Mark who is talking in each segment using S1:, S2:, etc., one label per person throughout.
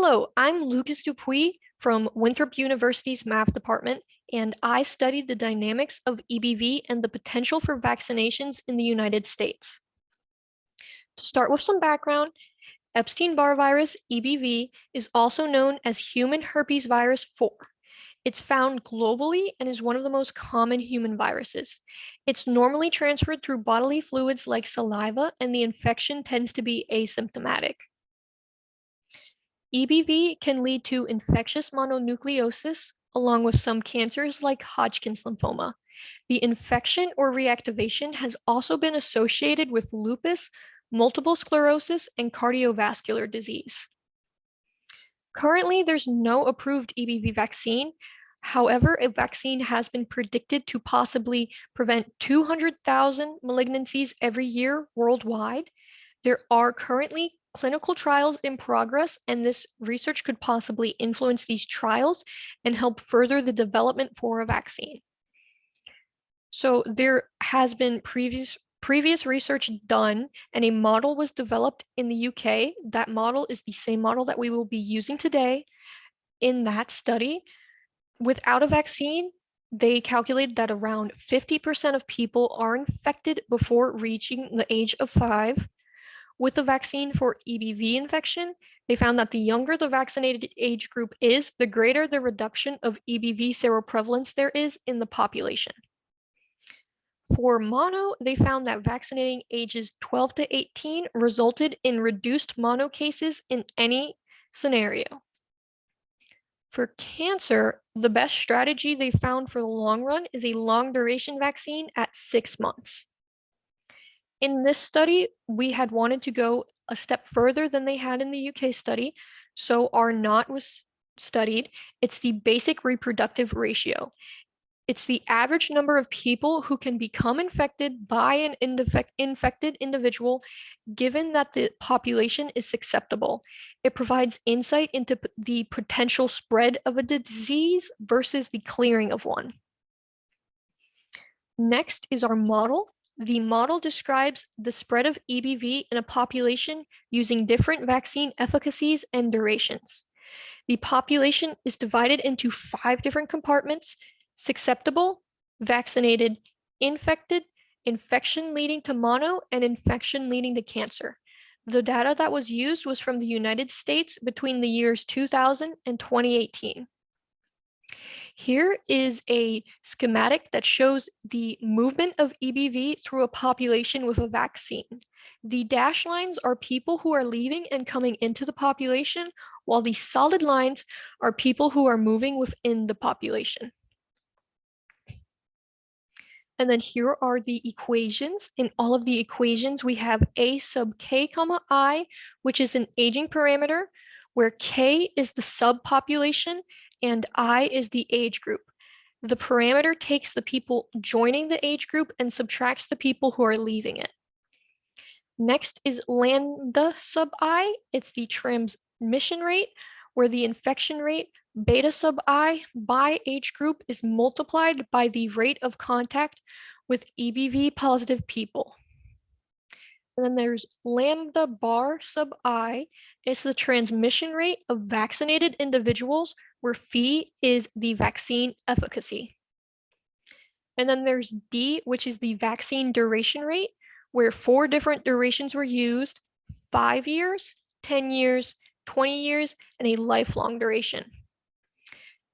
S1: Hello, I'm Lucas Dupuy from Winthrop University's Math Department, and I studied the dynamics of EBV and the potential for vaccinations in the United States. To start with some background, Epstein-Barr virus, EBV, is also known as human herpes virus 4. It's found globally and is one of the most common human viruses. It's normally transferred through bodily fluids like saliva, and the infection tends to be asymptomatic. EBV can lead to infectious mononucleosis, along with some cancers like Hodgkin's lymphoma. The infection or reactivation has also been associated with lupus, multiple sclerosis, and cardiovascular disease. Currently, there's no approved EBV vaccine. However, a vaccine has been predicted to possibly prevent 200,000 malignancies every year worldwide. There are currently clinical trials in progress, and this research could possibly influence these trials and help further the development for a vaccine. So there has been previous research done, and a model was developed in the UK. That model is the same model that we will be using today. In that study, without a vaccine, they calculated that around 50% of people are infected before reaching the age of 5. With the vaccine for EBV infection, they found that the younger the vaccinated age group is, the greater the reduction of EBV seroprevalence there is in the population. For mono, they found that vaccinating ages 12 to 18 resulted in reduced mono cases in any scenario. For cancer, the best strategy they found for the long run is a long duration vaccine at 6 months. In this study, we had wanted to go a step further than they had in the UK study, so our NOT was studied. It's the basic reproductive ratio. It's the average number of people who can become infected by an infected individual, given that the population is susceptible. It provides insight into the potential spread of a disease versus the clearing of one. Next is our model. The model describes the spread of EBV in a population using different vaccine efficacies and durations. The population is divided into 5 different compartments: susceptible, vaccinated, infected, infection leading to mono, and infection leading to cancer. The data that was used was from the United States between the years 2000 and 2018. Here is a schematic that shows the movement of EBV through a population with a vaccine. The dashed lines are people who are leaving and coming into the population, while the solid lines are people who are moving within the population. And then here are the equations. In all of the equations, we have A sub k comma I, which is an aging parameter, where k is the subpopulation and I is the age group. The parameter takes the people joining the age group and subtracts the people who are leaving it. Next is lambda sub I. It's the transmission rate, where the infection rate beta sub I by age group is multiplied by the rate of contact with EBV positive people. And then there's lambda bar sub I. It's the transmission rate of vaccinated individuals, where phi is the vaccine efficacy. And then there's D, which is the vaccine duration rate, where 4 different durations were used: 5 years, 10 years, 20 years, and a lifelong duration.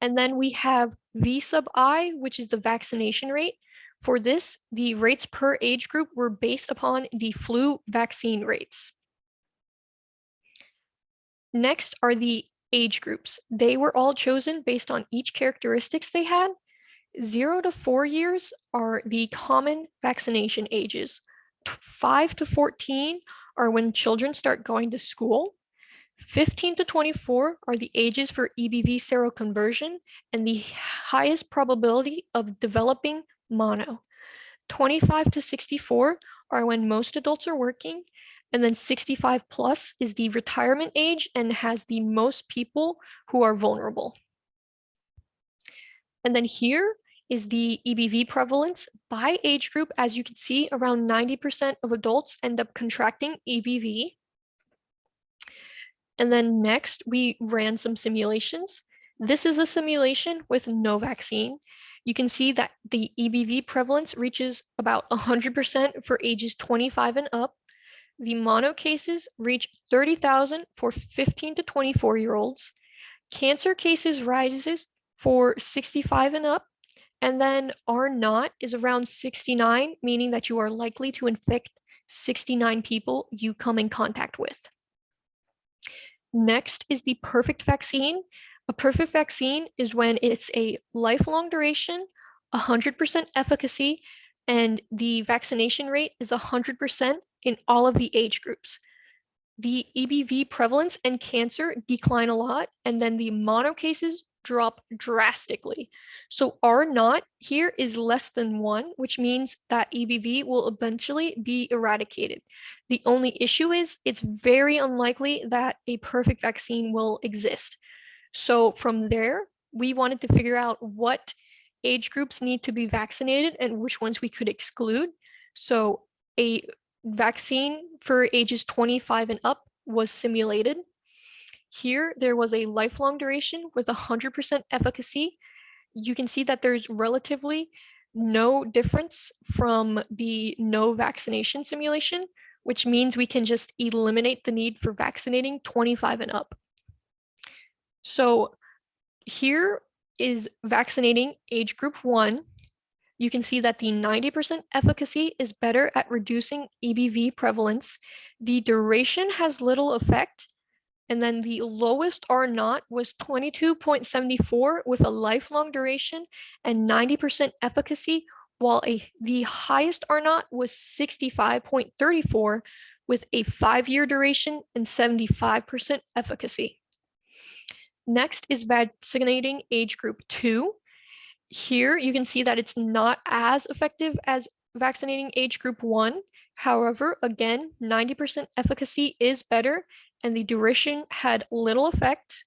S1: And then we have V sub I, which is the vaccination rate. For this, the rates per age group were based upon the flu vaccine rates. Next are the age groups. They were all chosen based on each characteristics they had. 0 to 4 years are the common vaccination ages. 5 to 14 are when children start going to school. 15 to 24 are the ages for EBV seroconversion and the highest probability of developing mono. 25 to 64 are when most adults are working, and then 65 plus is the retirement age and has the most people who are vulnerable. And then here is the EBV prevalence by age group. As you can see, around 90% of adults end up contracting EBV. And then next, we ran some simulations. This is a simulation with no vaccine. You can see that the EBV prevalence reaches about 100% for ages 25 and up. The mono cases reach 30,000 for 15 to 24-year-olds. Cancer cases rises for 65 and up. And then R naught is around 69, meaning that you are likely to infect 69 people you come in contact with. Next is the perfect vaccine. A perfect vaccine is when it's a lifelong duration, 100% efficacy, and the vaccination rate is 100% in all of the age groups. The EBV prevalence and cancer decline a lot, and then the mono cases drop drastically. So R naught here is less than 1, which means that EBV will eventually be eradicated. The only issue is it's very unlikely that a perfect vaccine will exist. So from there, we wanted to figure out what age groups need to be vaccinated and which ones we could exclude. So a vaccine for ages 25 and up was simulated. Here, there was a lifelong duration with 100% efficacy. You can see that there's relatively no difference from the no vaccination simulation, which means we can just eliminate the need for vaccinating 25 and up. So here is vaccinating age group 1. You can see that the 90% efficacy is better at reducing EBV prevalence. The duration has little effect. And then the lowest R naught was 22.74 with a lifelong duration and 90% efficacy, while the highest R naught was 65.34 with a 5-year duration and 75% efficacy. Next is vaccinating age group 2. Here you can see that it's not as effective as vaccinating age group 1. However, again, 90% efficacy is better and the duration had little effect.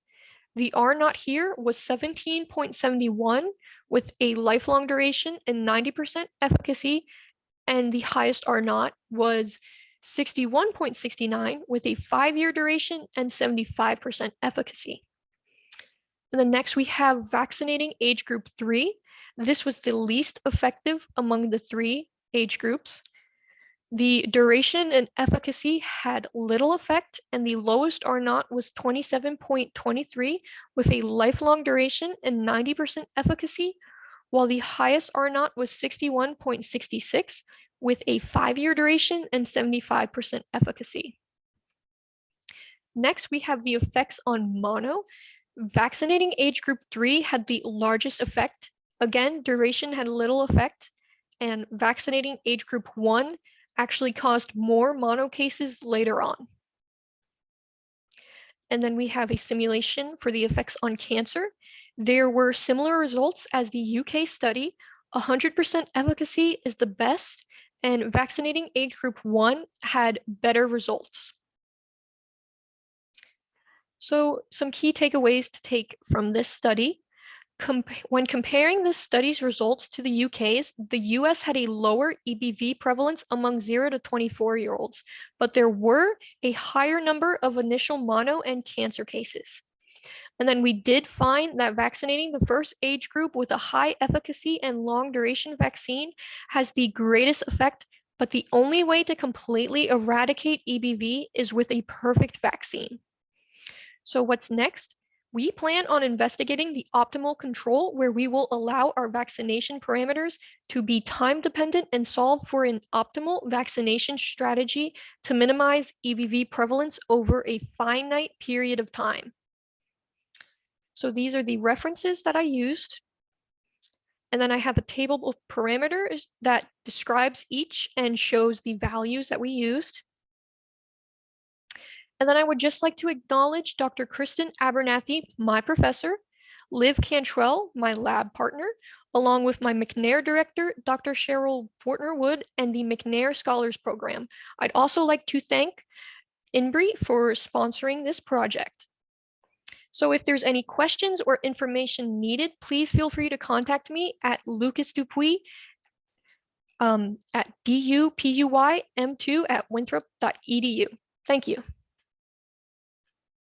S1: The R naught here was 17.71 with a lifelong duration and 90% efficacy, and the highest R naught was 61.69 with a 5-year duration and 75% efficacy. And then next we have vaccinating age group 3. This was the least effective among the 3 age groups. The duration and efficacy had little effect, and the lowest R naught was 27.23 with a lifelong duration and 90% efficacy, while the highest R naught was 61.66 with a 5-year duration and 75% efficacy. Next, we have the effects on mono. Vaccinating age group 3 had the largest effect. Again, duration had little effect, and vaccinating age group 1 actually caused more mono cases later on. And then we have a simulation for the effects on cancer. There were similar results as the UK study. 100% efficacy is the best, and vaccinating age group 1 had better results. So some key takeaways to take from this study. When comparing this study's results to the UK's, the US had a lower EBV prevalence among 0 to 24-year-olds, but there were a higher number of initial mono and cancer cases. And then we did find that vaccinating the first age group with a high efficacy and long duration vaccine has the greatest effect, but the only way to completely eradicate EBV is with a perfect vaccine. So what's next? We plan on investigating the optimal control where we will allow our vaccination parameters to be time dependent and solve for an optimal vaccination strategy to minimize EBV prevalence over a finite period of time. So these are the references that I used. And then I have a table of parameters that describes each and shows the values that we used. And then I would just like to acknowledge Dr. Kristen Abernathy, my professor, Liv Cantrell, my lab partner, along with my McNair director, Dr. Cheryl Fortner-Wood, and the McNair Scholars Program. I'd also like to thank INBRI for sponsoring this project. So if there's any questions or information needed, please feel free to contact me at LucasDupuy at dupuym2@winthrop.edu. Thank you.